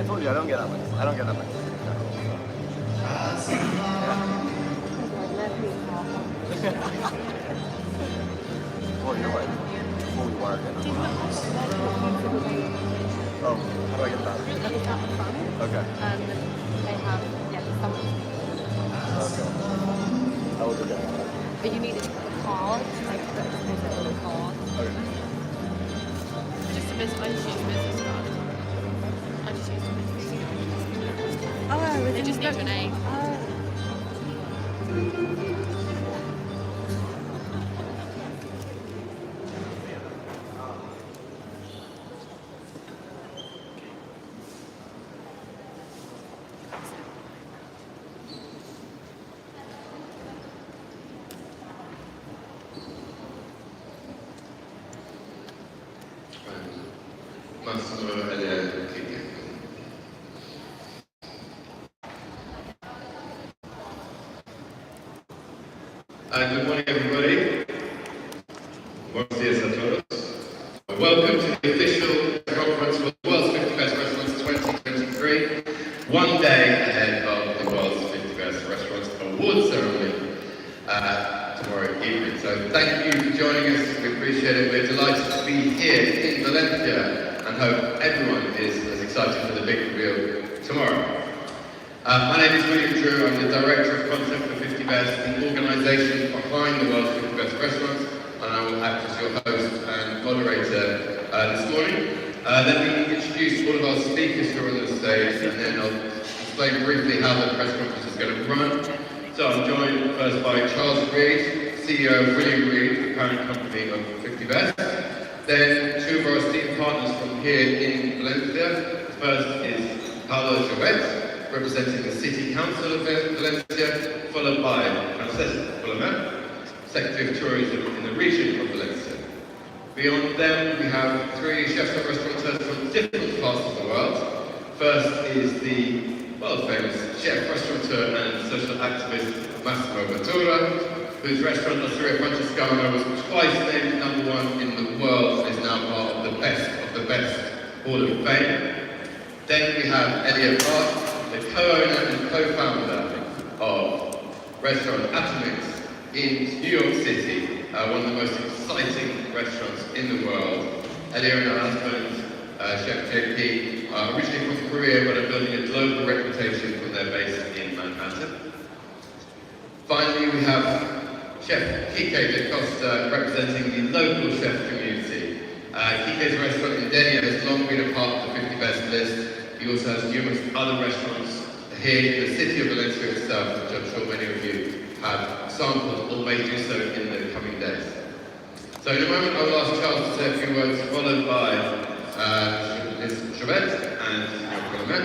told you I don't get that much. I don't get that much. Well, you're like fully wired in. Oh, how do I get that? It's at the front. Okay. They have, some. Okay. I will do that. But you need a card, like a little card. Okay. Just a business, I just use a business card. I just use a business card. Oh, They just need your name. Good morning, everybody. Buenos dias a todos. Welcome to the official conference for the World's 50 Best Restaurants 2023, one day ahead of the World's 50 Best Restaurants Awards ceremony tomorrow evening. So thank you for joining us. We appreciate it. We're delighted to be here in Valencia and hope everyone is as excited for the big reveal tomorrow. My name is William Drew. I'm the Director of Concept for 50 Best, the organisation behind the World's 50 Best Restaurants, and I will act as your host and moderator this morning. Let me introduce all of our speakers who are on the stage, and then I'll explain briefly how the press conference is going to run. So I'm joined first by Charles Reed, CEO of William Reed, the parent company of 50 Best. Then two of our esteemed partners from here in Valencia. First is Paulo Jovet, representing the City Council of Valencia, followed by Francesc Colomer, Secretary of Tourism in the region of Valencia. Beyond them, we have three chefs and restaurateurs from different parts of the world. First is the world-famous chef, restaurateur and social activist Massimo Bottura, whose restaurant Osteria Francescana was twice named #1 in the world and is now part of the best Hall of Fame. Then we have Elliot Hart, the co-owner and co-founder of restaurant Atomics in New York City, one of the most exciting restaurants in the world. Elliot and her husband, Chef JP, are originally from Korea but are building a global reputation from their base in Manhattan. Finally, we have Chef Kike de Costa representing the local chef community. Kike's restaurant in Denia has long been a part of the 50 Best list. He also has numerous other restaurants here in the city of Valencia itself, which I'm sure many of you have sampled or may do so in the coming days. So in a moment I will ask Charles to say a few words, followed by Ms. Jovet and Mr. Colomer.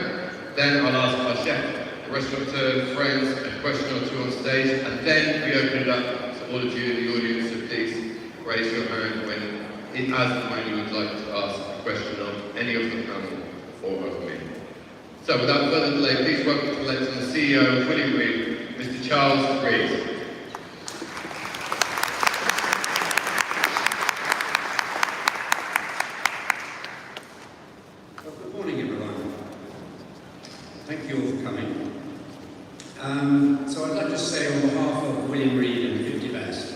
Then I'll ask our chef, restaurateur friends a question or two on stage, and then we open it up to all of you in the audience, so please raise your hand when you would like to ask a question of any of the panel or of me. So without further delay, please welcome to Valencia the CEO of William Reed, Mr. Charles Reed. Well, good morning, everyone. Thank you all for coming. So I'd like to say on behalf of William Reed and 50 Best,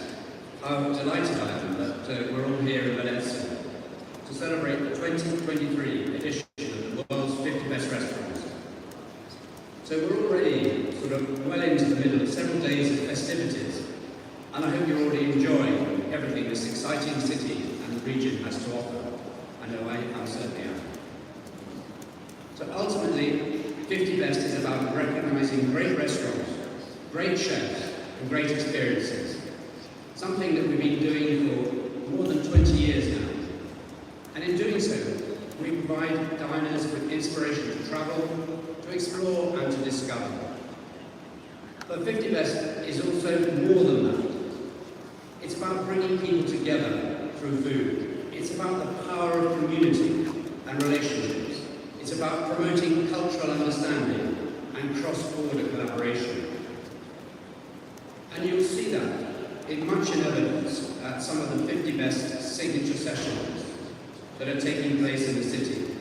how delighted I am that we're all here in Valencia to celebrate the 2023 edition of the World's 50 Best Restaurants. So we're already sort of well into the middle of several days of festivities, and I hope you're already enjoying everything this exciting city and the region has to offer. I know I'm certainly am. So ultimately, 50 Best is about recognising great restaurants, great chefs, and great experiences. Something that we've been doing for more than 20 years now. And in doing so, we provide diners with inspiration to travel, to explore and to discover. But 50 Best is also more than that. It's about bringing people together through food. It's about the power of community and relationships. It's about promoting cultural understanding and cross-border collaboration. And you'll see that much in evidence at some of the 50 Best signature sessions that are taking place in the city,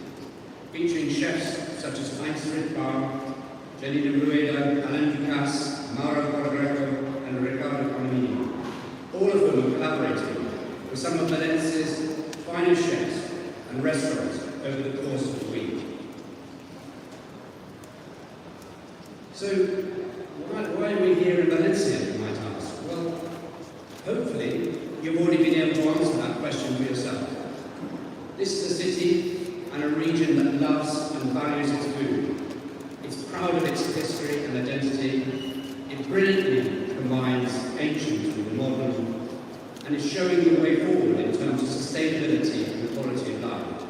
featuring chefs such as Heinz Ritbar, Janina Rueda, Alan Ducasse, Mauro Corregreco, and Ricardo Conamini, all of whom are collaborating with some of Valencia's finest chefs and restaurants over the course of the week. So, why are we here in Valencia, you might ask? Well, hopefully, you've already been able to answer that question for yourself. This is a city and a region that loves and values its food. It's proud of its history and identity. It brilliantly combines ancient with the modern, and is showing the way forward in terms of sustainability and the quality of life.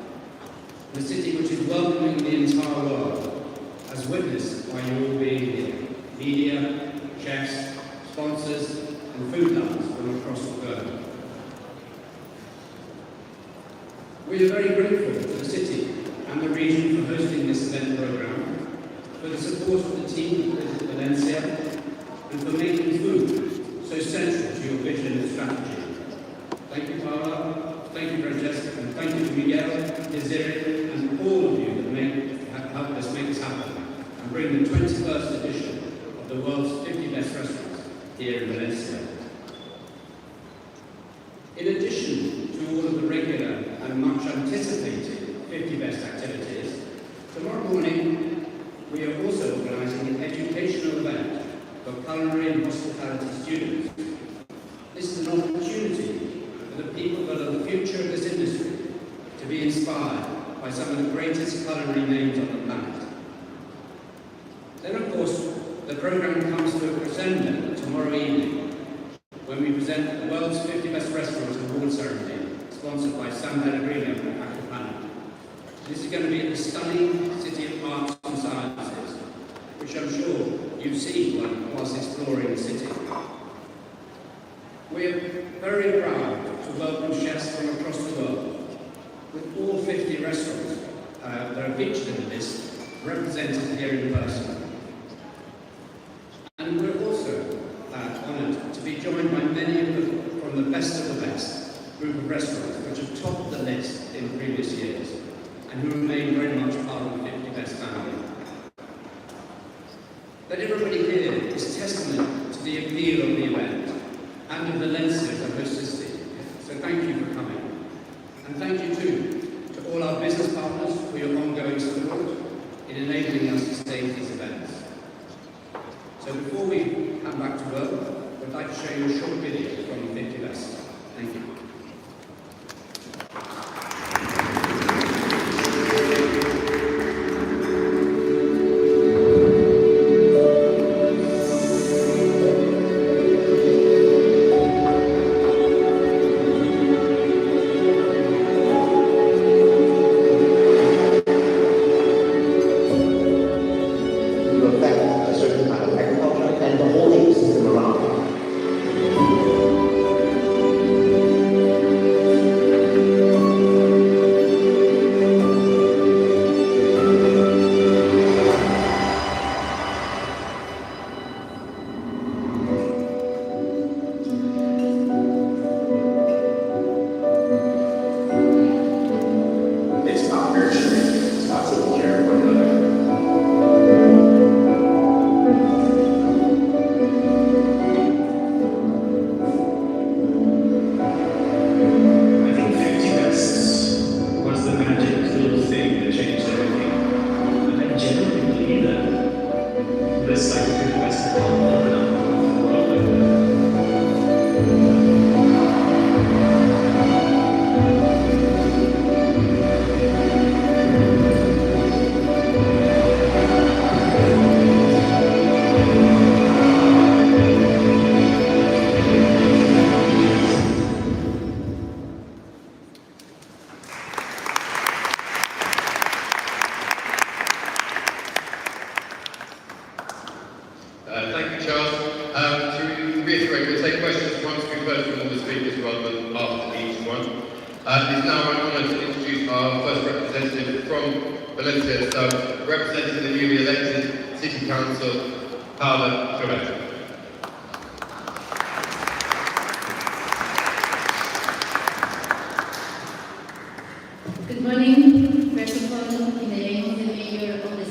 And a city which is welcoming the entire world, as witnessed by you all being here. Media, chefs, sponsors, and food lovers from across the globe. We are very grateful to the city and the region for hosting this event programme, for the support of the team at Valencia, and for making food so central to your vision and strategy. Thank you, Paola, thank you, Francesca, and thank you to Miguel, Desiree, and all of you that have helped us make this happen and bring the 21st edition of the world's 50 best restaurants here in Valencia. In addition to all of the regular and much anticipated 50 best activities, tomorrow morning we are also organising an educational event for culinary and hospitality students. This is an opportunity for the people that are the future of this industry to be inspired by some of the greatest culinary names on the planet. Then, of course, the programme comes to a crescendo tomorrow evening when we present the world's 50 best restaurants award ceremony, sponsored by San Pellegrino and Acapana. This is going to be at the stunning City of Arts and Sciences, which I'm sure you've seen whilst exploring the city. We're very proud to welcome chefs from across the world, with all 50 restaurants that are featured in the list represented here in person. And we're also honoured to be joined by many of them from the best of the best group of restaurants which have topped the list in previous years and who remain very much part of the 50 best family. That everybody here is testament to the appeal of the event and of Valencia as a host city. So thank you for coming. And thank you too to all our business partners for your ongoing support in enabling us to stage these events. So before we come back to work, I'd like to show you a short video from the 50 Best. Thank you. It's now my honour to introduce our first representative from Valencia, representing the newly elected City Council, Paola Corretto. Good morning. First of all, in the name of the Mayor of the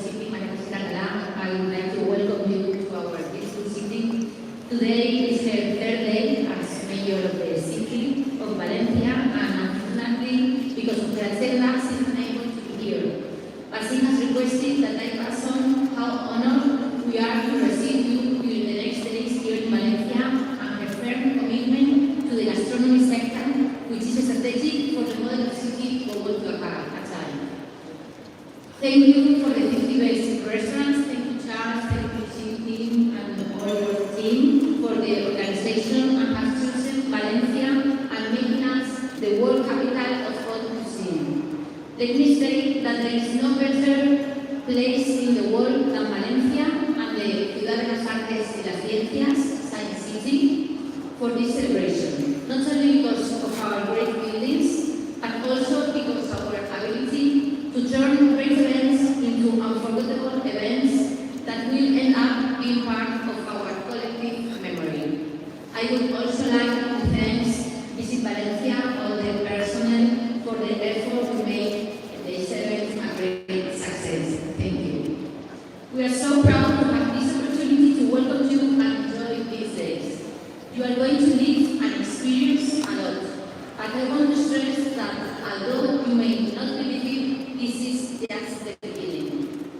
Thank you for the 50 best restaurants. Thank you, Charles. Thank you, team, and all your team for the organization and has chosen Valencia and making us the world capital of hot cuisine. Let me say that there is no better place in the world than Valencia and the Ciudad de las Artes y las Ciencias, Science City, for this celebration. Not only because of our great buildings, but also because of our ability to turn great events into unforgettable events that will end up being part of our collective memory. I would also like to thank Visit Valencia, all the personnel, for the effort to make this event a great success. Thank you. We are so proud to have this opportunity to welcome you and enjoy these days. You are going to live and experience a lot, but I want to stress that although you may not believe it, this is just the beginning.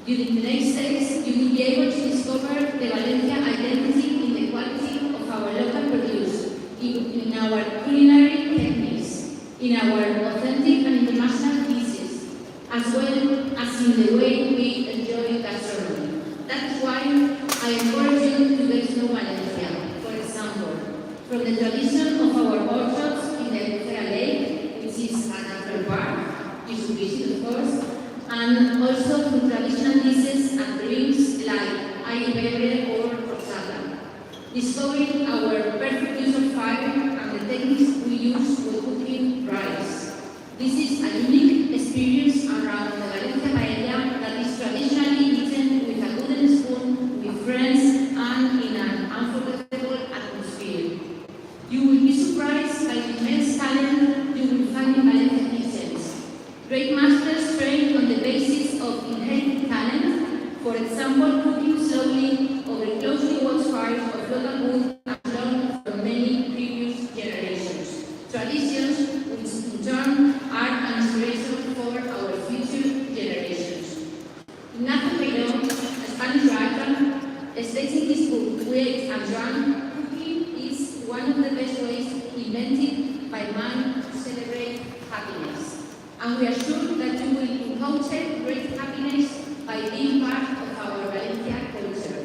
During the next days, you will be able to discover the Valencia identity in the quality of our local produce, in our culinary techniques, in our authentic and international dishes, as well as in the way we enjoy gastronomy. That's why I encourage you to get to know Valencia. For example, from the tradition of our orchards in the Albufera Lake, which is a natural park, you should visit, of course, and also through traditional dishes and drinks like aire or rosada. Discovering our perfect use of fire and the techniques we use for cooking rice. This is a unique experience around the Valencia paella that is traditionally eaten with a wooden spoon, with friends, and in an unforgettable atmosphere. You will be surprised by the immense talent you will find in Valencia kitchens. Great masters trained on the basis of inherent talent, for example, cooking slowly over closely watched fires of local wood and learned from many previous generations. Traditions which in turn are an inspiration for our future generations. Ignacio Peiró, a Spanish writer, states in his book, We Ate and Drank, cooking is one of the best ways invented by man to celebrate happiness. And we are sure that you will encounter great happiness by being part of our Valencia culture.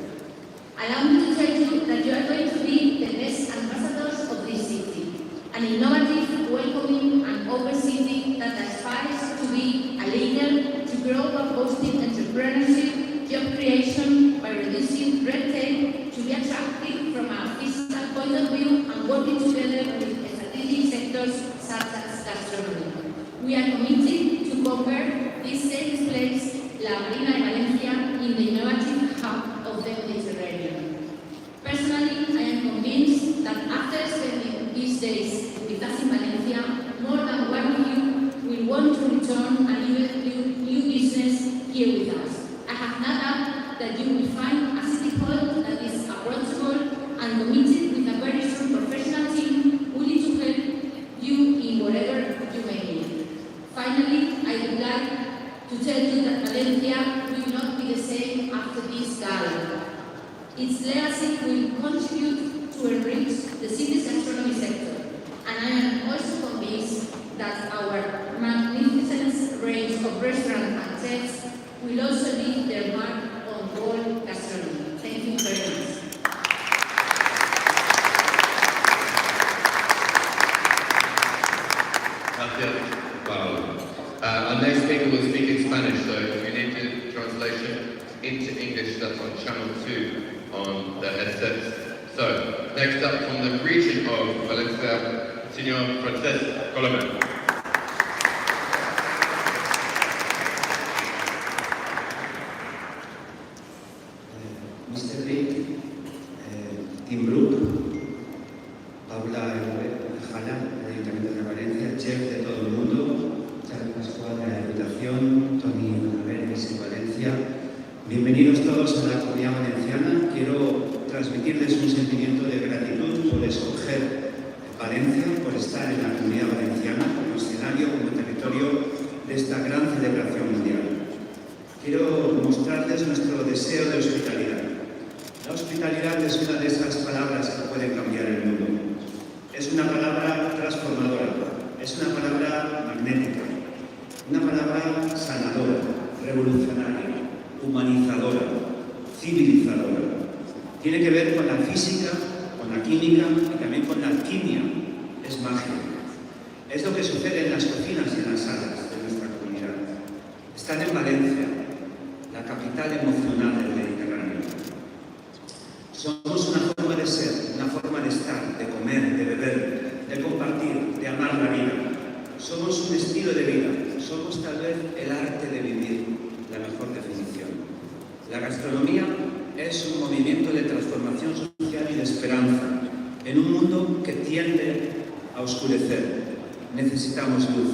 Allow me to tell you that you are going to be the best ambassadors of this city, an innovative, welcoming, and open city that aspires to be a leader to grow by boosting entrepreneurship, job creation, by reducing red tape, to be attractive from a physical point of view, and working together with strategic sectors such as gastronomy. We are committed to convert this safe place, La Marina de Valencia, in the innovative hub of the Mediterranean. Personally, I am convinced that after spending these days with us in Valencia, more than one of you will want to return and even do new business here with us. I have no doubt that you will find a city hall that is approachable and committed with a very strong professional team willing to help you in whatever you may need. Finally, I would like to tell you that Valencia will not be the same after this gala. Its legacy will contribute to enrich the city's gastronomy sector, and I am also convinced that our magnificent range of restaurants and chefs will also leave their mark on world gastronomy. Thank you very much. Gracias, Paolo. Our next speaker will speak in Spanish, so if you need the translation into English, that's on channel 2 on the headsets. So, next up from the region of Valencia, Senor Frances Colomé. Mr. Big, Tim Brook, Paula Jala, del Ayuntamiento de Valencia, chef de todo el mundo, Charles Pascual de la Diputación, Tony Naver de Valencia. Bienvenidos todos a la Comunidad Valenciana. Quiero transmitirles un sentimiento de gratitud por escoger Valencia, por estar en la Comunidad Valenciana como escenario, como territorio de esta gran celebración mundial. Quiero mostrarles nuestro deseo de hospitalidad. La hospitalidad es una de esas palabras que pueden cambiar el mundo. Es una palabra transformadora, es una palabra magnética, una palabra sanadora, revolucionaria, humanizadora, civilizadora. Tiene que ver con la física, con la química y también con la alquimia. Es magia. Es lo que sucede en las cocinas y en las salas de nuestra comunidad. Están en Valencia, la capital emocional del Mediterráneo. Somos una forma de ser, una forma de estar, de comer, de beber, de compartir, de amar la vida. Somos un estilo de vida, somos tal vez el arte de vivir, la mejor definición. La gastronomía es un movimiento de transformación social y de esperanza en un mundo que tiende a oscurecer. Necesitamos luz.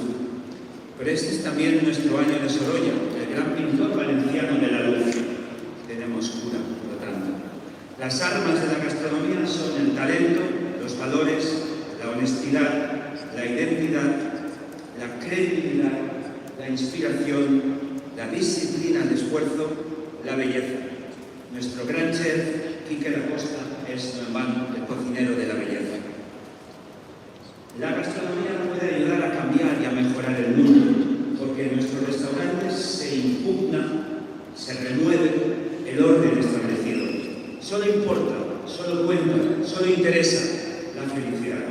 Pero este es también nuestro año de Sorolla, el gran pintor valenciano de la luz. Tenemos cura, por lo tanto. Las armas de la gastronomía son el talento, los valores, la honestidad, la identidad, la credibilidad, la inspiración, la disciplina de esfuerzo, la belleza. Nuestro gran chef, Quique da Costa, es no en vano el cocinero de la belleza. La gastronomía puede ayudar a cambiar y a mejorar el mundo, porque en nuestros restaurantes se impugna, se remueve el orden establecido. Solo importa, solo cuenta, solo interesa la felicidad.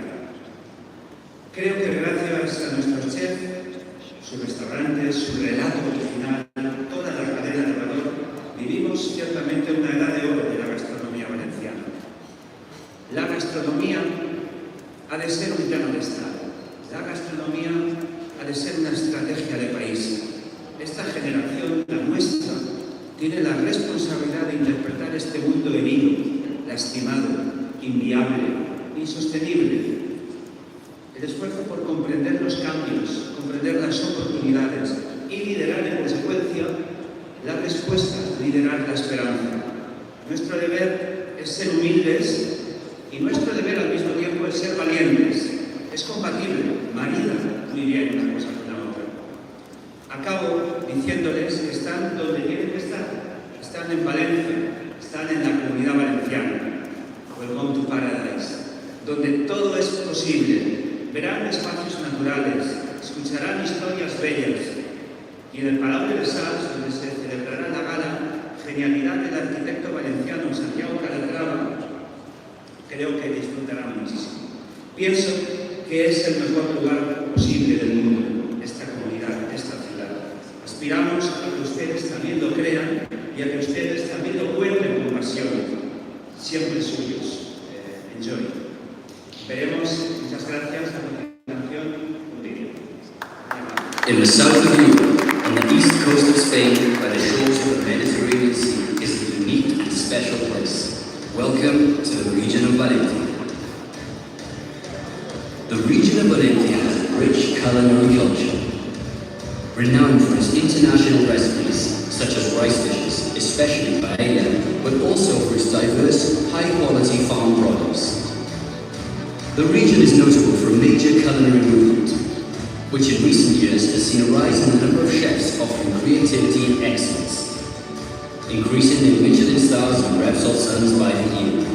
Creo que gracias a nuestros chefs, sus restaurantes, su relato original, toda la cadena de valor, vivimos ciertamente una edad de oro de la gastronomía valenciana. La gastronomía ha de ser un plano de Estado. La gastronomía ha de ser una estrategia de país. Esta generación, la nuestra, tiene la responsabilidad de interpretar este mundo herido, lastimado, inviable, insostenible. El esfuerzo por comprender los cambios, comprender las oportunidades y liderar en consecuencia la respuesta, liderar la esperanza. Nuestro deber es ser humildes y nuestro deber al mismo tiempo es ser valientes. Es compatible, marida muy bien una cosa con la otra. Acabo diciéndoles que están donde tienen que estar. Están en Valencia, están en la Comunidad Valenciana, Welcome to Paradise, donde todo es posible. Verán espacios naturales, escucharán historias bellas y en el Palau de les Arts, donde se celebrará la gala Genialidad del arquitecto valenciano Santiago Calatrava, creo que disfrutarán muchísimo. Pienso que es el mejor lugar posible del mundo, esta comunidad, esta ciudad. Aspiramos a que ustedes también lo crean y a que ustedes también lo cuenten con pasión, siempre suyos. Enjoy. Veremos, muchas gracias, a continuación, un vídeo. In the south of Europe, on the east coast of Spain, by the shores of the Mediterranean Sea, is a unique and special place. Welcome to the region of Valencia. The region of Valencia has a rich culinary culture, renowned for its international recipes, such as rice dishes, especially paella, but also for its diverse, high-quality farm produce. The region is notable for a major culinary movement, which in recent years has seen a rise in the number of chefs offering creativity and excellence, increasing their Michelin stars and Repsol Suns by the year.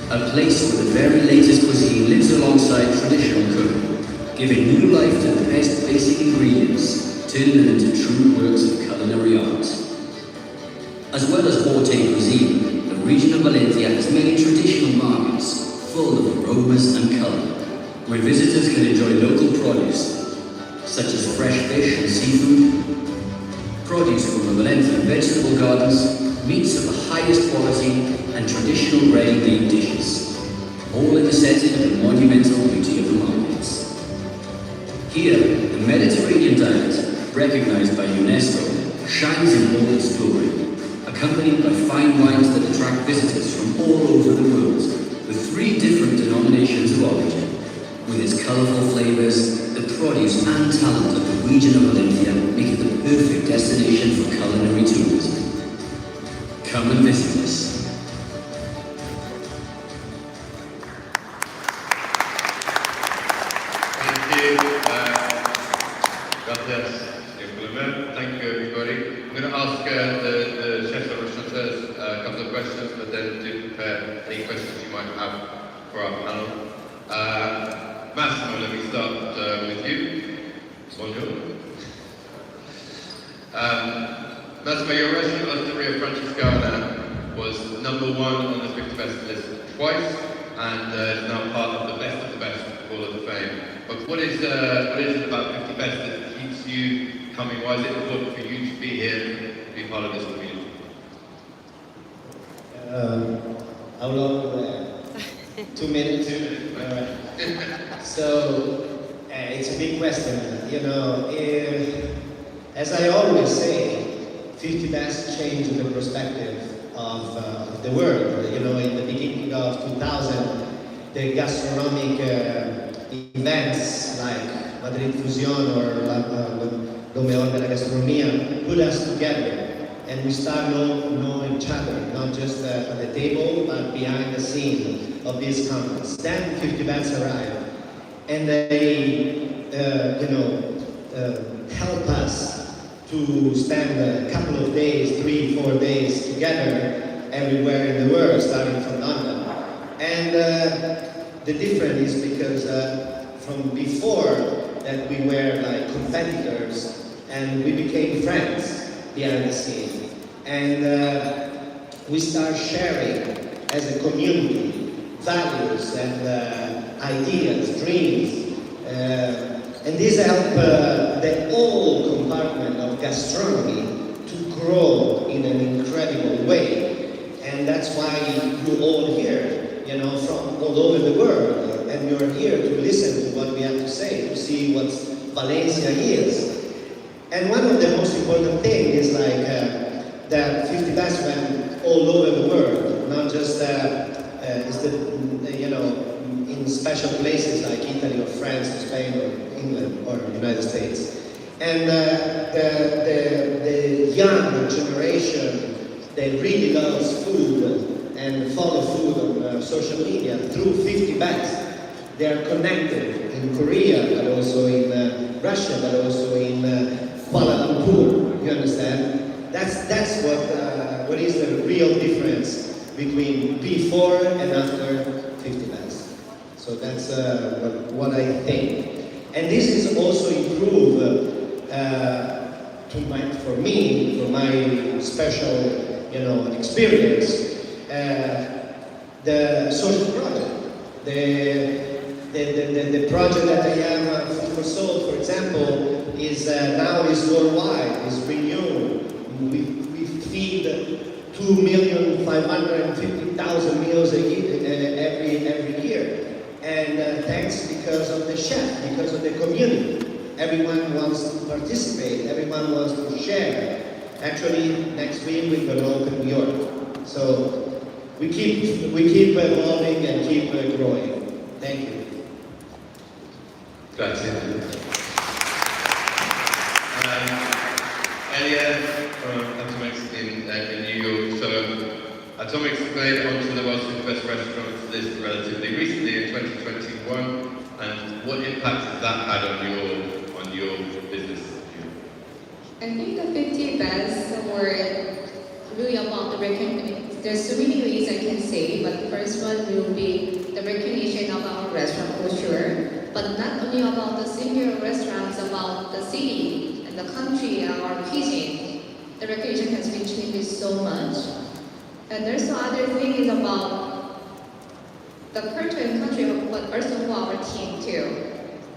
A place where the very latest cuisine lives alongside traditional cooking, giving new life to the best basic ingredients, turning them into true works of culinary art. As well as haute cuisine, the region of Valencia has many traditional markets full of aromas and colour, where visitors can enjoy local produce, such as fresh fish and seafood, produce from the Valencian vegetable gardens, meats of the highest quality, and traditional ready-made dishes, all in the setting of the monumental beauty of the markets. Here, the Mediterranean diet, recognised by UNESCO, shines in all its glory, accompanied by fine wines that attract visitors from all over the world, with 3 different denominations of origin. With its colourful flavours, the produce and talent of the region of Valencia make it the perfect destination for culinary tourism. Come and visit us. Thank you, everybody. I'm going to ask the chefs and restaurateurs a couple of questions, but then do prepare any questions you might have for our panel. Massimo, let me start with you. Bonjour. Massimo, your restaurant, Osteria Francescana, was #1 on the 50 Best list twice, and is now part of the Best Hall of Fame. But what is it about 50 Best that keeps you coming? Why is it important for you to be here, to be part of this community? How long? 2 minutes? 2 minutes. All right. So, it's a big question. You know, as I always say, 50 Best changed the perspective of the world. You know, in the beginning of 2000, the gastronomic events like Madrid Fusion or Lo Mejor de la Gastronomía put us together. And we start knowing each other, not just at the table, but behind the scene of this conference. Then 50 Best arrived, and they, help us to spend a couple of days, 3-4 days together everywhere in the world, starting from London. And the difference is because from before that we were like competitors, and we became friends behind the scene. And we start sharing as a community values and ideas, dreams. And this helps the whole compartment of gastronomy to grow in an incredible way. And that's why you're all here, you know, from all over the world. And you're here to listen to what we have to say, to see what Valencia is. And one of the most important things is like that 50 Best went all over the world, not just in special places like Italy or France or Spain or England or the United States. And the young generation, they really loves food and follow food on social media through 50 Best. They are connected in Korea, but also in Russia, but also in Kuala Lumpur. You understand? That's what is the real difference between before and after 50 Best. So that's what I think. And this is also improved for me, for my special, experience, the social project. The project that I have, Food for Soul, for example, is now worldwide, is renewed. We feed 2,550,000 meals a year, every year. And thanks because of the chef, because of the community. Everyone wants to participate, everyone wants to share. Actually, next week we're going to open New York. So we keep evolving and keep growing. Thank you. Grazie. Elia from Atomics in New York. So Atomics made onto the world's 50 best restaurants list relatively recently in 2021. And what impact has that had on your business? I think the 50 best were really about the recognition. There's so many ways I can say, but the first one will be the recognition of our restaurant for sure. But not only about the single restaurants, about the city and the country and our cuisine. The recognition has been changed so much. And there's the other thing is about the culture and country, but also for our team too.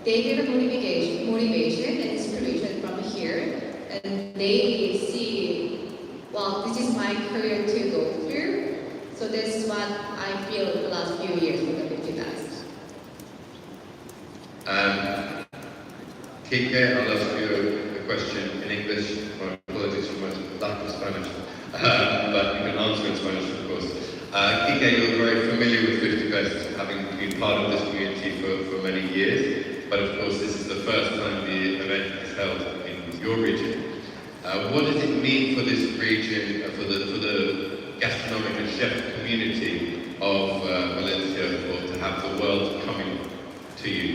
They get a motivation and inspiration from here, and they see, well, this is my career to go through. So this is what I feel the last few years with the 50 Best. Kike, I'll ask you a question in English. My apologies for my lack of Spanish, but you can answer in Spanish, of course. Kike, you're very familiar with 50 Best, having been part of this community for many years. But of course, this is the first time the event is held in your region. What does it mean for this region, for the gastronomic and chef community of Valencia, to have the world coming to you?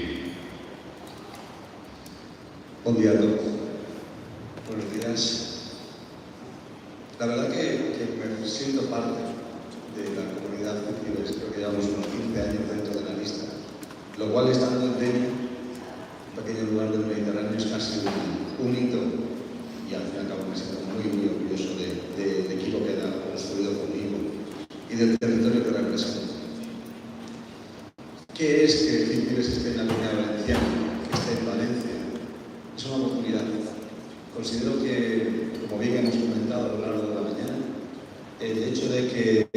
Buen día a todos. Buenos días. La verdad que me siento parte de la comunidad 50 Best. Creo que llevamos unos 15 años dentro de la lista, lo cual, estando en Denia, un pequeño lugar del Mediterráneo, es casi un hito, y al fin y al cabo me siento considero que, como bien hemos comentado a lo largo de la mañana, el hecho de que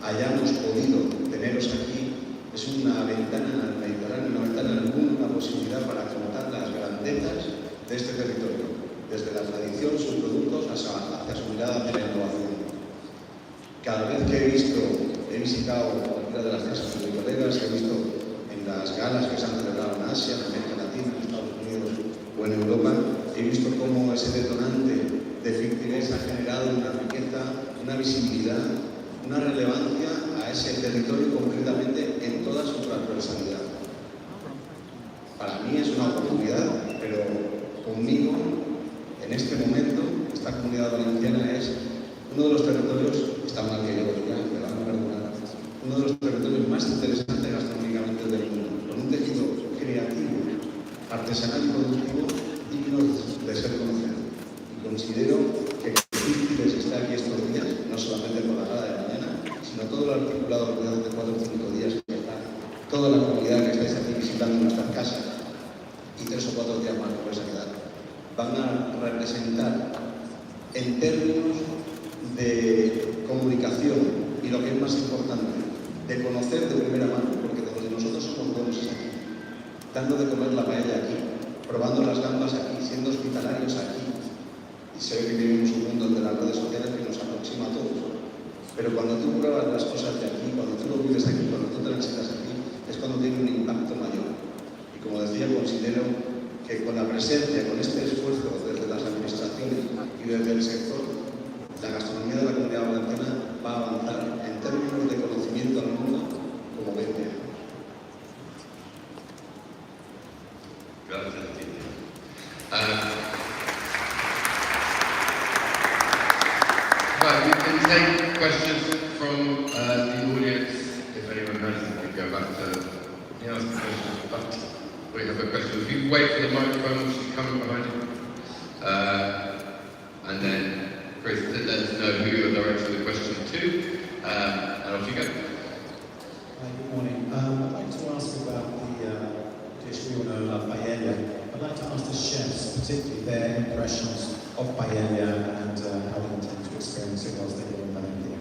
hayamos podido teneros aquí es una ventana al Mediterráneo, una ventana al mundo, una posibilidad para contar las grandezas de este territorio, desde la tradición, sus productos, hacia su mirada de la innovación. Cada vez que he visitado cualquiera de las casas de mis colegas, he visto en las galas que se han celebrado en Asia, en América Latina, en Estados Unidos o en Europa, he visto cómo ese detonante de Fictibes ha generado una riqueza, una visibilidad, una relevancia a ese territorio concretamente en toda su transversalidad. Para mí es una oportunidad, pero conmigo, en este momento, esta comunidad valenciana es uno de los territorios, está mal que yo lo diga, me van a perdonar, uno de los territorios más interesantes gastronómicamente del mundo, con un tejido creativo, artesanal y productivo digno de ser conocido. Y considero que Fictibes está aquí estos días, no solamente por la gala de mañana, sino todo el articulado de 4 o 5 días que está, toda la comunidad que estáis aquí visitando nuestras casas y 3 o 4 días más por esa edad, van a representar en términos de comunicación y lo que es más importante, de conocer de primera mano, porque de donde nosotros somos buenos es aquí, dando de comer la paella aquí, probando las gambas aquí, siendo hospitalarios aquí. Y sé que vivimos un mundo de las redes sociales que nos aproxima a todos. Pero cuando tú pruebas las cosas de aquí, cuando tú lo vives aquí, cuando tú transitas aquí, es cuando tiene un impacto mayor. Y como decía, considero que con la presencia, con este esfuerzo desde las administraciones y desde el sector, la gastronomía de la Comunidad Valenciana va a avanzar en términos de conocimiento al mundo como 20 años. Gracias, Tito. Right, we can take questions from the audience if anyone has them. We go back to ask the question. But we have a question. If you wait for the microphone, which is coming behind you, and then Chris, let us know who you're directing the question to, and off you go. Hi, good morning. I'd like to ask about the dish we all know, paella. I'd like to ask the chefs, particularly their impressions of paella and how they intend to experience it whilst they're in Valencia.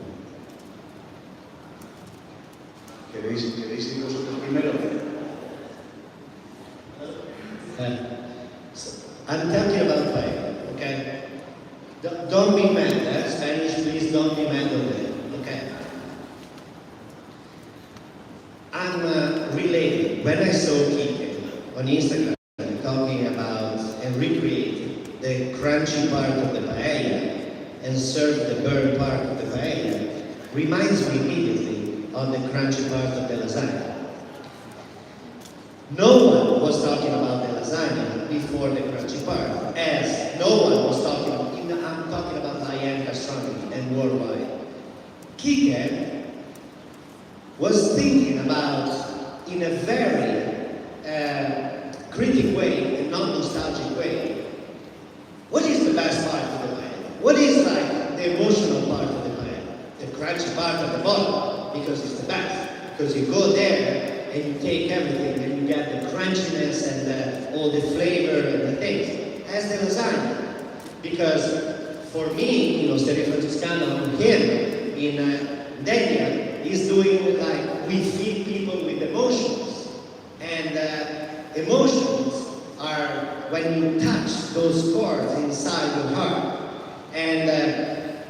¿Queréis ir vosotros primero? I'm talking about paella, okay? Don't be mad, Spanish, please don't be mad on me, okay? I'm related. When I saw Kike on Instagram talking about and recreating the crunchy part of the paella and serve the burnt part of the paella, reminds me immediately of the crunchy part of the lasagna. No one was talking about the lasagna before the crunchy part, as no one was talking about, I'm talking about high-end gastronomy and worldwide. Kike was thinking about, in a very critic way and non-nostalgic way, what is the best part of the paella? What is like the emotional part of the paella? The crunchy part at the bottom, because it's the best. Because you go there and you take everything and you get the crunchiness and all the flavor and the things. As the lasagna. Because for me, Sterio Franciscano, him in Denia, is doing like, we feed people with emotions. And emotions are when you touch those chords inside your heart. And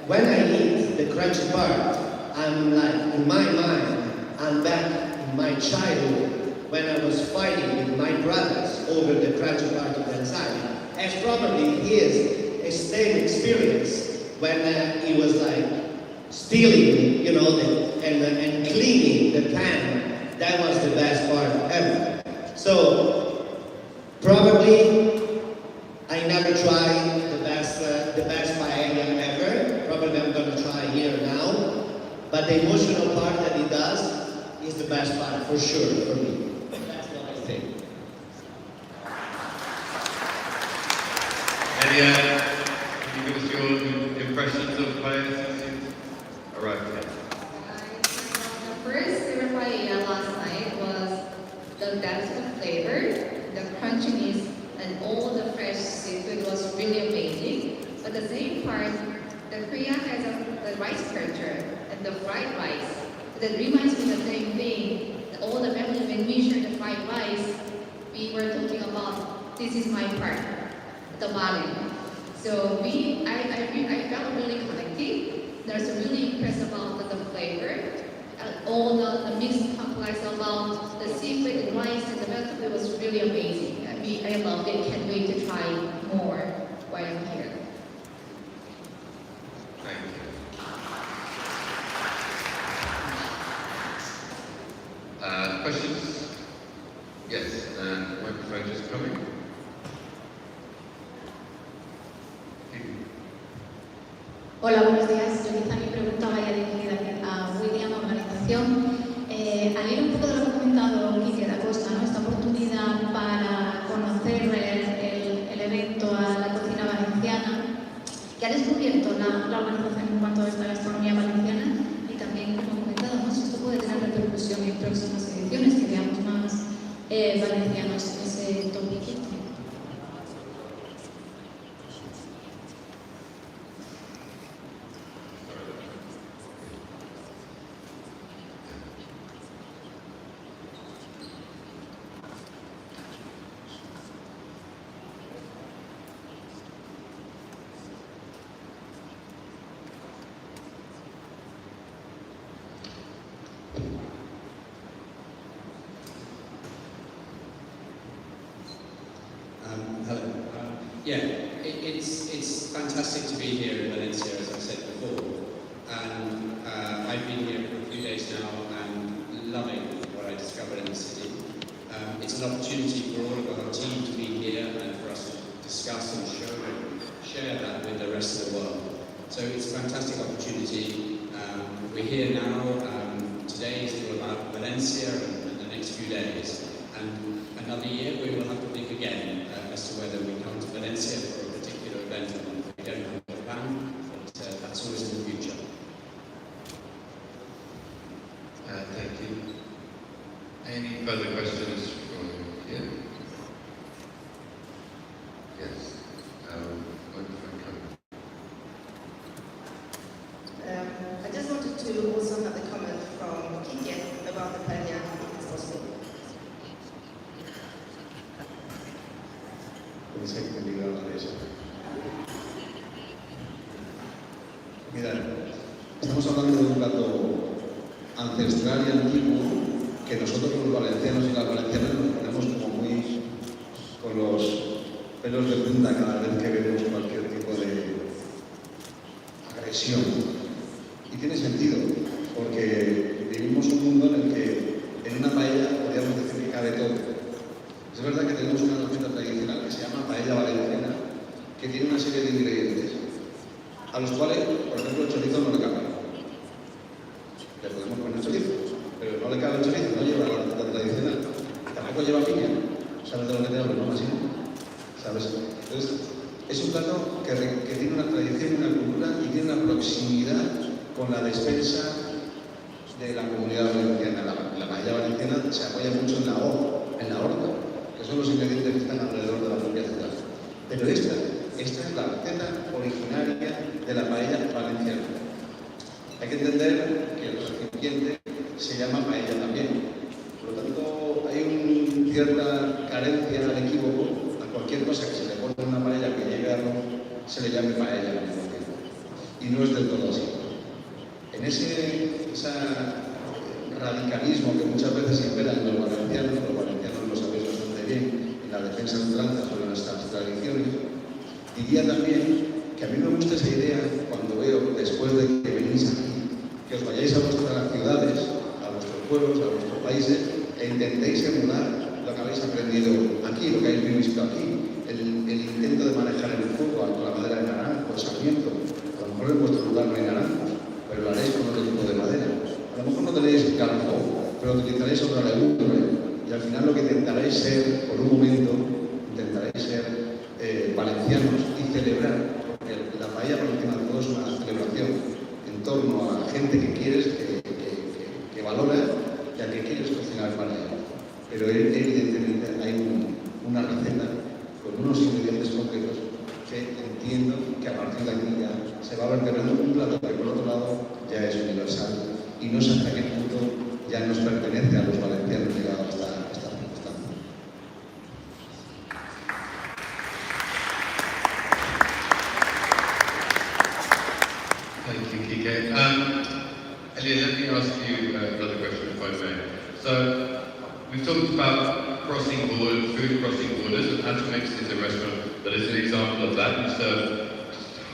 when I eat the crunchy part, I'm like, in my mind, I'm back in my childhood when I was fighting with my brothers over the crunchy part of the lasagna. As probably his same experience when he was like stealing, and cleaning the pan. That was the best part ever. So probably I never tried the best paella ever. Probably I'm gonna try here now. But the emotional part that he does is the best part for sure for me. That's what I think. Can you give us your impressions of paella? All right. The first ever paella last night was the depth of flavor, the crunchiness, and and all the fresh seafood was really amazing. But the same part, the Korea has the rice culture and the fried rice. That reminds me the same thing. All the family, when we share the fried rice, we were talking about this is my part, the mare. So I felt really connected. There's really impressed about the flavor. All the mixed complex about the seafood and rice and the vegetable was really amazing. I loved it. Can't wait to try more while I'm here. Thank you. Questions? Yes, and microphone just coming. Hola, buenos días. Yo quizá mi pregunta vaya dirigida a William, organización. Al ir un poco de lo que ha comentado Quique da Costa, ¿no? Esta oportunidad para conocer el evento a la cocina valenciana, que ha descubierto la organización en cuanto a esta gastronomía valenciana y también, como he comentado, ¿no? Si esto puede tener repercusión en próximas ediciones, que veamos más valencianos en ese tópico. Yeah, it's fantastic to be here in Valencia, as I said before, and I've been here for a few days now and loving what I discovered in the city. It's an opportunity for all of our team to be here and for us to discuss and share that with the rest of the world. So it's a fantastic opportunity. We're here now. Today is all about Valencia and the next few days. And another year we will have to think again as to whether we come to Valencia for a particular event or not. We don't have a plan, but that's always in the future. Thank you. Any further questions from here? Yes. Microphone coming. I just wanted to also have a comment from Kike about the paella, if it's possible. Pensé que me iba a eso. Mirad, estamos hablando de un plato ancestral y antiguo que nosotros los valencianos y las valencianas nos ponemos como muy con los pelos de punta cada vez que vemos cualquier tipo de agresión. Y tiene sentido, porque vivimos un mundo en el que en una paella podríamos decir que cabe todo. Es verdad que tenemos una receta tradicional que se llama paella valenciana, que tiene una serie de ingredientes, a los cuales, por ejemplo, el chorizo no le cabe. Le podemos poner chorizo, pero no le cabe el chorizo, no lleva la receta tradicional. Tampoco lleva piña, ¿sabes de lo que te hablo? ¿No? Así, ¿sabes? Entonces, es un plato que tiene una tradición, una cultura y tiene una proximidad con la despensa de la comunidad valenciana. La paella valenciana se apoya mucho en la horta, que son los ingredientes que están alrededor de la propia ciudad. Pero esta es la receta originaria de la paella valenciana. Hay que entender que el recipiente se llama paella también. Por lo tanto, hay una cierta carencia al equívoco. A cualquier cosa que se le pone en una paella que llegue a arroz, se le llame paella al mismo tiempo. Y no es del todo así. En ese radicalismo que muchas veces impera en los valencianos lo sabéis bastante bien, en la defensa de ultranza sobre nuestras tradiciones, diría también que a mí me gusta esa idea cuando veo, después de que venís aquí, que os vayáis a vuestras ciudades, a vuestros pueblos, a vuestros países, e intentéis emular lo que habéis aprendido aquí, lo que habéis visto aquí, el intento de manejar el fuego con la madera de naranjo, el sarmiento. A lo mejor en vuestro lugar no hay naranjos, pero lo haréis con otro tipo de madera. A lo mejor no tenéis carbón, pero utilizaréis otra legumbre, y al final lo que intentaréis ser, por un momento, valencianos y celebrar, porque la paella por encima de todo es una celebración en torno a la gente que quieres, que valora y a que quieres cocinar para ella. Pero evidentemente hay una receta con entiendo que a partir de aquí ya se va vertebrando un plato que por otro lado ya es universal y no sé hasta qué punto ya nos pertenece a los valencianos llegado a esta circunstancia. Thank you, Kike. Elia, let me ask you another question, if I may. So, we've talked about crossing borders, food crossing borders, and Atomix is a restaurant that is an example of that. We serve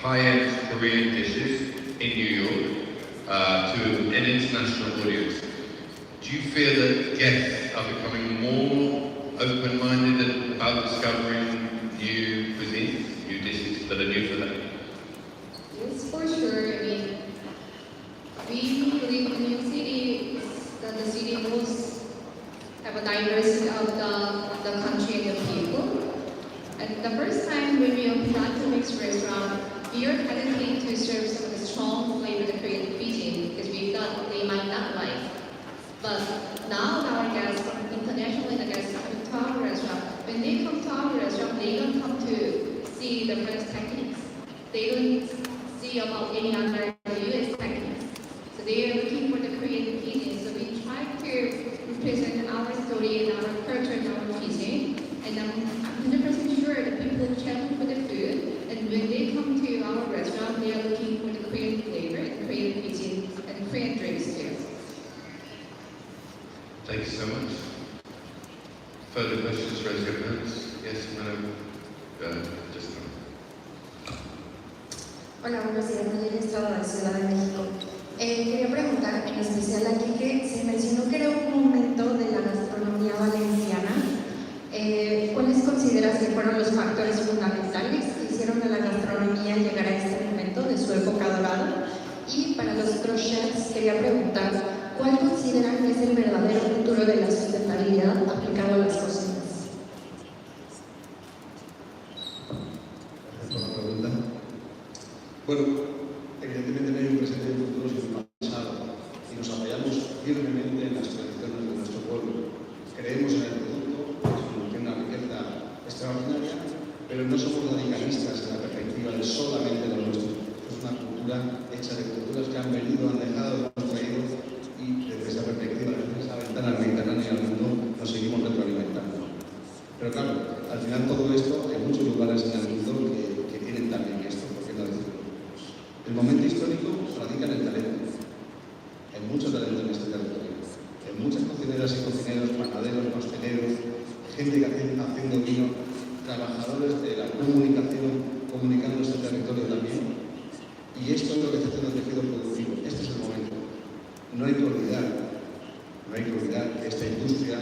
high-end Korean dishes in New York to an international audience. Do you feel that guests are becoming more open-minded about discovering new cuisines, new dishes that are new for them? Yes, for sure. I mean, we live in New York City, that the city most have a diversity of the country and the people. And the first time when we opened Atomix restaurant, we were hesitant to serve some of the strong flavor of Korean cuisine because we thought they might not like. But now our guests, internationally the guests come to our restaurant. When they come to our restaurant, they don't come to see the French techniques. They don't see about any other US techniques. So they are looking for the Korean cuisine. So we try to represent our story and our culture and our cuisine. And I'm 100% sure that people travel for the food. And when they come to our restaurant, they are looking for the Korean flavor, and Korean cuisine, and Korean drinks too. Thank you so much. Further questions, raise your hands. Yes, madam. Just now. Hola, buenos días. María Estrada de Ciudad de México. Quería preguntar, en especial aquí, que se mencionó que era un momento de la gastronomía valenciana. ¿Cuáles consideras que fueron los factores fundamentales que hicieron a la gastronomía llegar a este momento de su época dorada? Y para los otros chefs quería preguntar, ¿cuál consideran que es el verdadero futuro de la sustentabilidad aplicado a las cocinas? Gracias por la pregunta. Bueno, evidentemente no hay un presente y un futuro sin un pasado y nos apoyamos firmemente en las tradiciones de nuestro pueblo. Creemos en el producto, que tiene una riqueza extraordinaria, pero no somos radicalistas en la perspectiva de solamente lo nuestro. Es una cultura hecha de culturas que han venido, han dejado, hemos traído y desde esa perspectiva, desde esa ventana mediterránea al mundo, nos seguimos retroalimentando. Pero claro, al final todo esto, hay muchos lugares en el mundo que tienen también esto, ¿por qué no decirlo? El momento histórico radica en el talento. Hay mucho talento en este territorio. Hay muchas cocineras y cocineros, panaderos, pasteleros, gente que haciendo vino, trabajadores de la comunicación, comunicando este territorio también. Y esto es lo que está haciendo el tejido productivo. Este es el momento. No hay que olvidar que esta industria,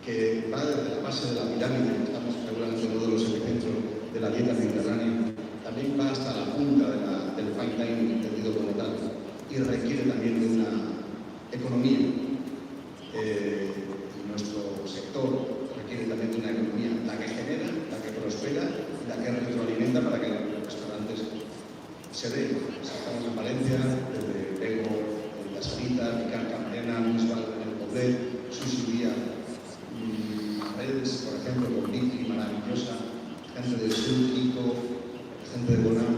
que va desde la base de la pirámide, estamos seguramente en uno de los epicentros de la dieta mediterránea, también va hasta la punta del fine dining, entendido como tal, y requiere también de una economía. Nuestro sector requiere también de una economía, la que genera, la que prospera y la que retroalimenta para que los restaurantes se den. Estamos en Valencia, desde Bego, en La Salita, Picar Campena, Luis Val, en el Poblet, Susi Díaz, redes, por ejemplo, con Vicky, maravillosa, gente del Sur, Kiko, gente de Bonam.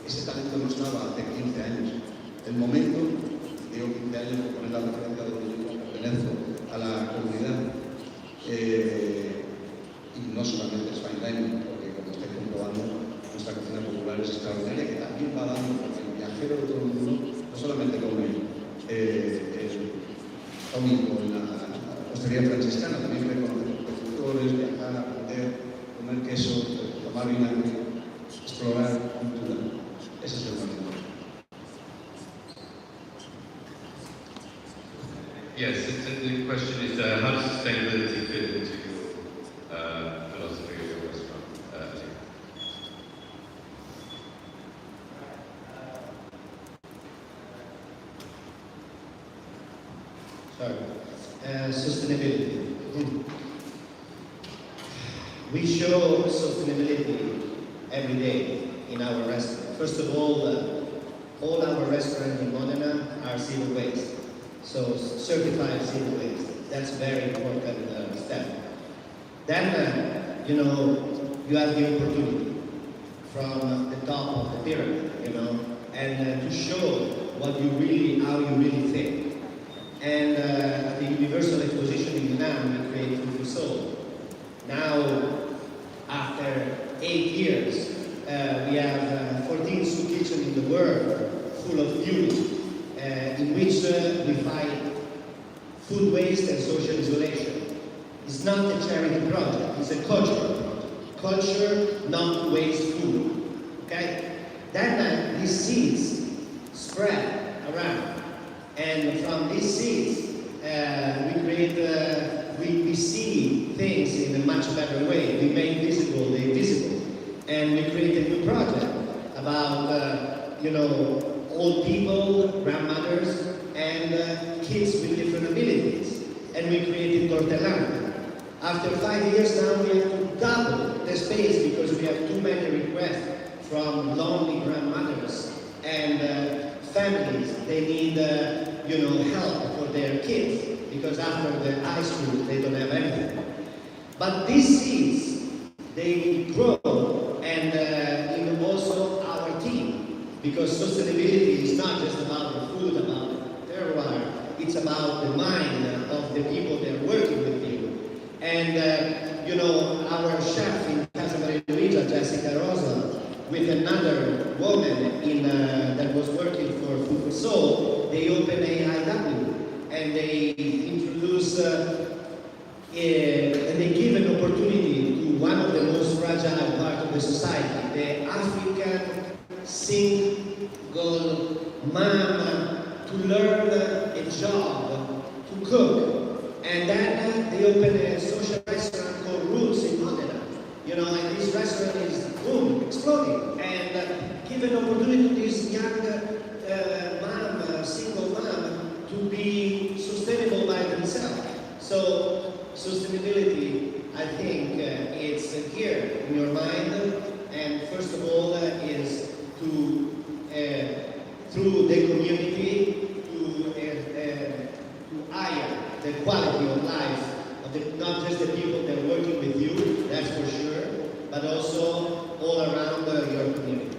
Ese talento no estaba hace 15 años. El momento, digo 15 años por poner la referencia de donde yo pertenezco a la comunidad, y no solamente es fine dining, porque como estáis comprobando, nuestra cocina popular es extraordinaria, que también va dando, porque el viajero de todo el mundo no solamente come tónico en la hostería franciscana, también quiere conocer los productores, viajar, aprender, comer queso, tomar vinagre, explorar cultura. Ese es el momento. Yes, the question is how does sustainability fit into your philosophy of your restaurant? Sustainability. We show sustainability every day in our restaurant. First of all our restaurants in Modena are zero waste. So certified zero waste. That's a very important step. Then, you have the opportunity from the top of the pyramid, you know, and to show what you really, how you really think. And at the Universal Exposition in Milan, we created Food for Soul. Now, after 8 years, we have 14 soup kitchens in the world full of beauty, in which we fight food waste and social isolation. It's not a charity project, it's a cultural project. Culture, not to waste food. Okay? Then these seeds spread around. And from these seeds, we create, we see things in a much better way. We make visible the invisible. And we create a new project about, you know, old people, grandmothers, and kids with different abilities. And we created Tortellana. After 5 years now, we have to double the space because we have too many requests from lonely grandmothers and families. They need, you know, help for their kids because after the high school, they don't have anything. But these seeds, they grow and in also our team, because sustainability is not just about the food, about the terroir, it's about the mind of the people that are working with you. And you know, our chef in Casa Maria Luigia, Jessica Rosa, with another woman in, that was working for Food for Soul, they opened AIW and they introduce and they give an opportunity to one of the most fragile part of the society, the African single mom, to learn a job to cook. And then they open a social restaurant called Roots in Modena. You know, and this restaurant is boom, exploding. And give an opportunity to this young mom, single mom, to be sustainable by themselves. So sustainability, I think, it's here in your mind, and first of all, is to, through the community, to higher the quality of life of the, not just the people that are working with you, that's for sure, but also all around your community.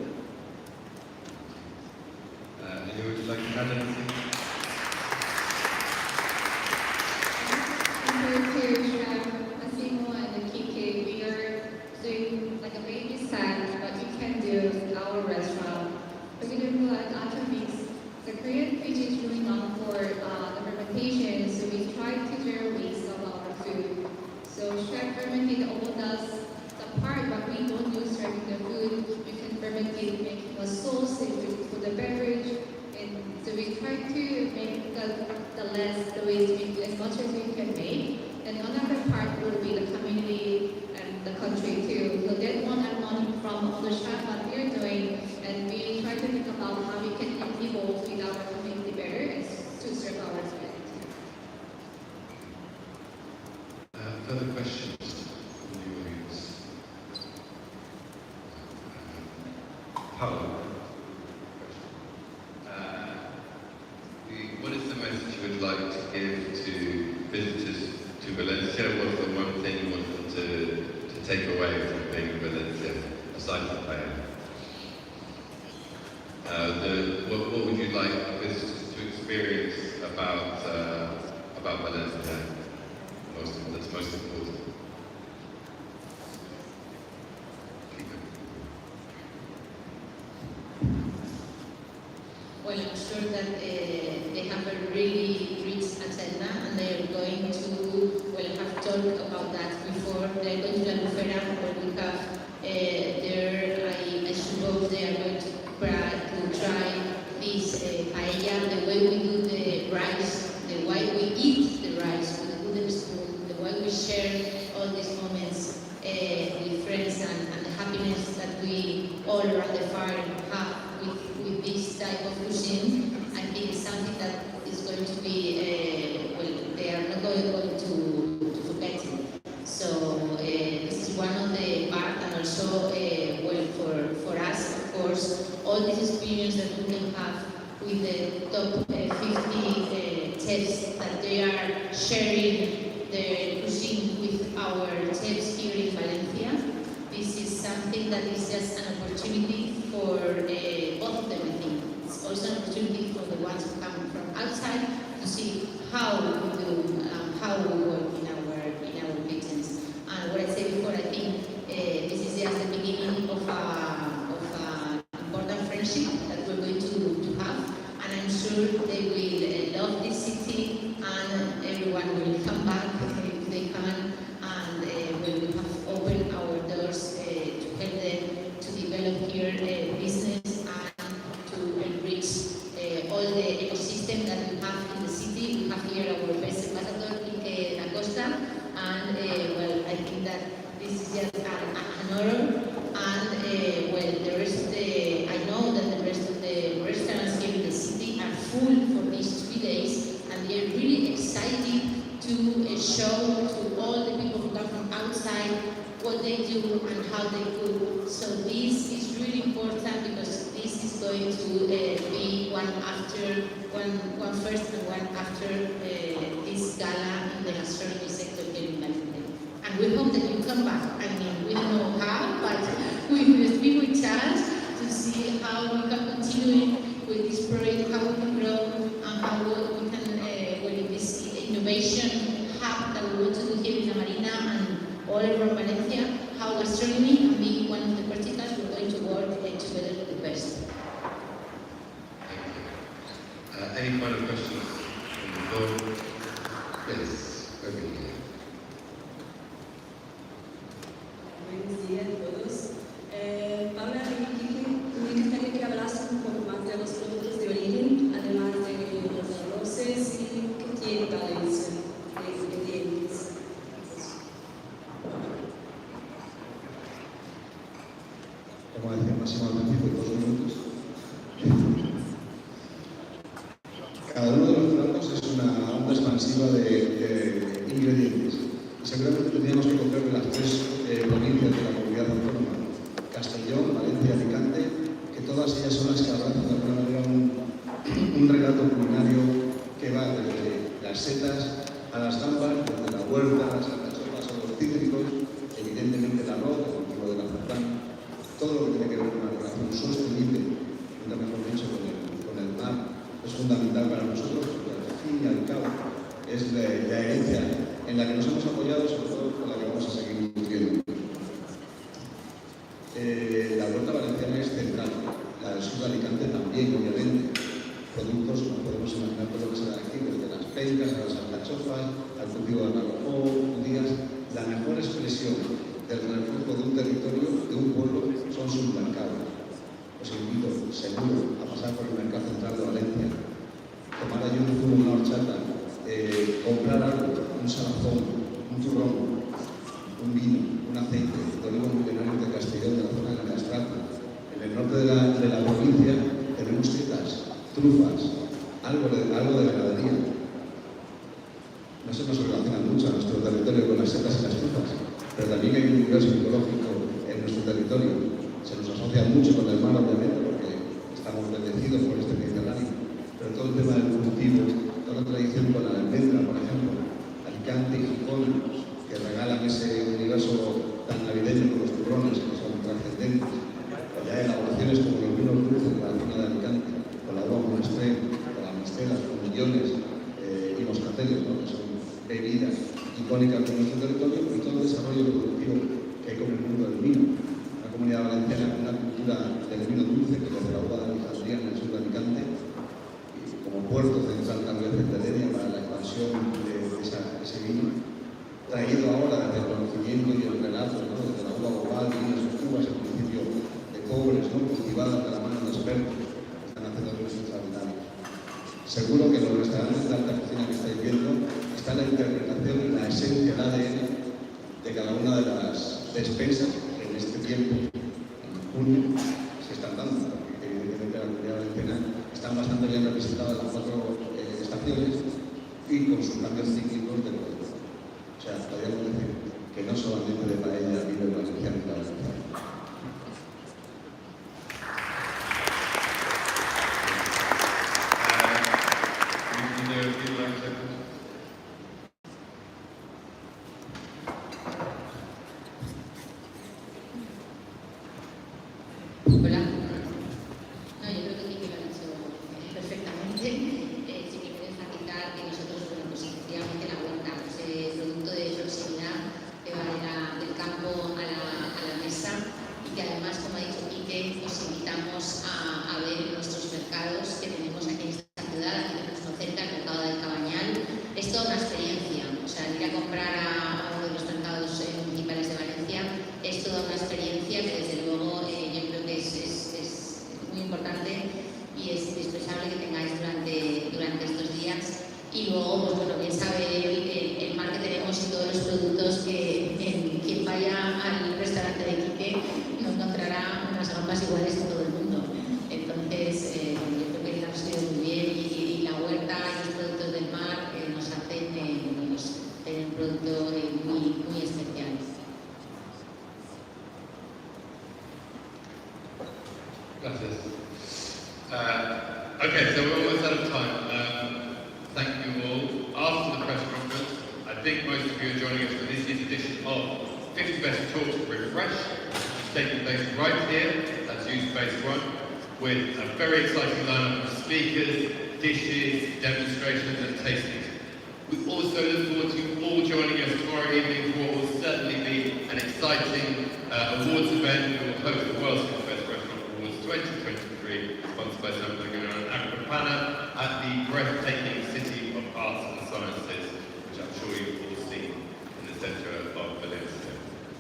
Anyone would like to add anything? We are doing like a baby set, what you can do in our restaurant. We're going to put attributes. The Korean food is really known for the fermentation, so we try to zero waste of our food. So chef fermented all does the part, but we don't use serving the food. We can ferment it, making a sauce for the beverage. And so we try to make the less the waste as much as we can make. And another part will be the community and the country too. So that one I'm learning from all the chefs what we're doing, and we try to think about how we can evolve with our community better and to serve our community. Further questions from the audience? Paolo. What is the message you would like to give to visitors to Valencia? What's the one thing you want them to take away from being in Valencia, aside from paella? What would you like visitors to experience about Valencia? That's most important. Well, I'm sure that they have a really rich agenda, and they're going to, well, have talked about that before. They're going to La Bufera, where we have there, I suppose they are going to try this paella, the way we do the rice, the way we eat the rice with a wooden spoon, the way we share all these moments with friends and the happiness that we all around the fire have with this type of cuisine. I think it's something that is going to be, well, they are not going to forget it. So this is one of the part, and also, well, for us, of course, all this experience that we can have with the top 50 chefs, that they are sharing their cuisine with our chefs here in Valencia, this is something that is just an opportunity for both of them, I think. It's also an opportunity for the ones who come from outside to see how we do, how we work in our kitchens. And what I said before, I think this is just the beginning of an important friendship that we're going to have. And I'm sure they will love this city, and everyone will come back if they can. And when we have opened our doors to help them to develop here business and to enrich all the ecosystem that we have in the city. We have here our best ambassador, Ike Da Costa, and well, I think that this is just an honor. And well, the rest of I know that the rest of the restaurants here in the city are full for these 3 days, and they're really excited to show to all the people who come from outside what they do and how they cook. So this is really important because this is going to be one first and one after this gala in the gastronomy sector here in Valencia. And we hope that you come back. I mean, we don't know how, but we will speak with Charles to see how we can continue with this project, how we can grow, and how we can, with this innovation hub that we want to do here in La Marina and all around Valencia, how gastronomy can be one of the verticals we're going to work together with the best. Any final questions from the floor? Yes, over here. Buenos días a todos. Paula, me encantaría que hablases un poco más de los productos de origen, además de los arroces y qué tiene Valencia de ingredientes. Como decía Máximo al principio, 2 minutos. Cada uno de los platos es una onda expansiva de ingredientes. Y seguramente tendríamos que coger de las 3 provincias de la comunidad autónoma, Castellón, Valencia y Alicante, que todas ellas son las que abrazan de alguna manera un relato culinario que va desde las setas a las gambas, desde la huerta, las alcachofas a los cítricos, evidentemente el arroz, el cultivo del azafrán, todo lo que tiene que ver con una relación sostenible, nunca mejor dicho, con el mar, es fundamental para nosotros, porque al fin y al cabo es la herencia en la que nos hemos apoyado, sobre todo con la que vamos a seguir nutriendo. La huerta valenciana es central, la del sur de Alicante también, obviamente. Productos, no podemos imaginar todo lo que se da aquí, desde las pencas a las alcachofas, al cultivo del garrafón, judías. La mejor expresión del reflejo de un territorio, de un pueblo, son sus mercados. Os invito, seguro, a pasar por el mercado central de Valencia, tomar allí un zumo, una horchata, comprar algo, un salazón, un turrón, un vino, un aceite, de olivos milenarios de Castellón, de la zona de la Estrada. En el norte de la provincia tenemos setas, trufas, algo de ganadería. No se nos relaciona mucho a nuestro territorio con las setas y las trufas, pero también hay un universo ecológico en nuestro territorio. Se nos asocia mucho con el mar, obviamente, porque estamos bendecidos por este Mediterráneo, pero todo el tema del cultivo, toda la tradición con la almendra, por ejemplo, Alicante y Gijón, que regalan ese universo tan navideño con los turrones, que son trascendentes. Ya hay elaboraciones como los vinos dulces de la zona de Alicante, con la uva monastrell, con las mistelas, con millones y moscateles, ¿no? Que son bebidas icónicas de nuestro territorio, y todo el desarrollo productivo que hay con el mundo del vino. Una comunidad valenciana con una cultura del vino dulce, que desde la uva de Alejandría en el sur de Alicante, como puerto central también de Ceremonies para la expansión de ese vino, traído ahora desde el conocimiento y el relato, ¿no? Desde la uva global, vinos y cubas, el principio de pobres, ¿no? Cultivadas de la mano de expertos, que están haciendo vinos extraordinarios. Seguro que en los restaurantes de alta cocina que estáis viendo está la interpretación y la esencia, el ADN de cada una de las despensas que en este tiempo, en junio, se están dando, porque evidentemente la comunidad valenciana están bastante bien representadas las 4 estaciones y con sus cambios cíclicos de producto. O sea, podríamos decir que no solamente de paella vive el valenciano y la valenciana. Gracias. Okay, so we're almost out of time. Thank you all. After the press conference, I think most of you are joining us for this year's edition of 50 Best Talks Refresh, which is taking place right here, that's Youth Space 1, with a very exciting lineup of speakers, dishes, demonstrations and tastings. We also look forward to you all joining us tomorrow evening for what will certainly be an exciting awards event. We will host the World's Best Restaurant Awards 2023, sponsored by San Pellegrino and Agripana at the breathtaking City of Arts and Sciences, which I'm sure you've all seen in the centre of Valencia.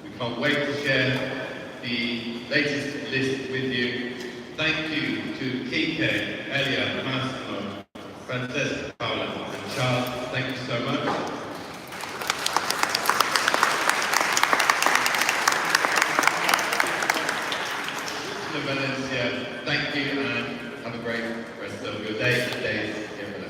We can't wait to share the latest list with you. Thank you to Kike, Elia, Massimo, Francesca, Paola, and Charles. Thank you so much. To Valencia, thank you and have a great rest of your day, days here in Valencia.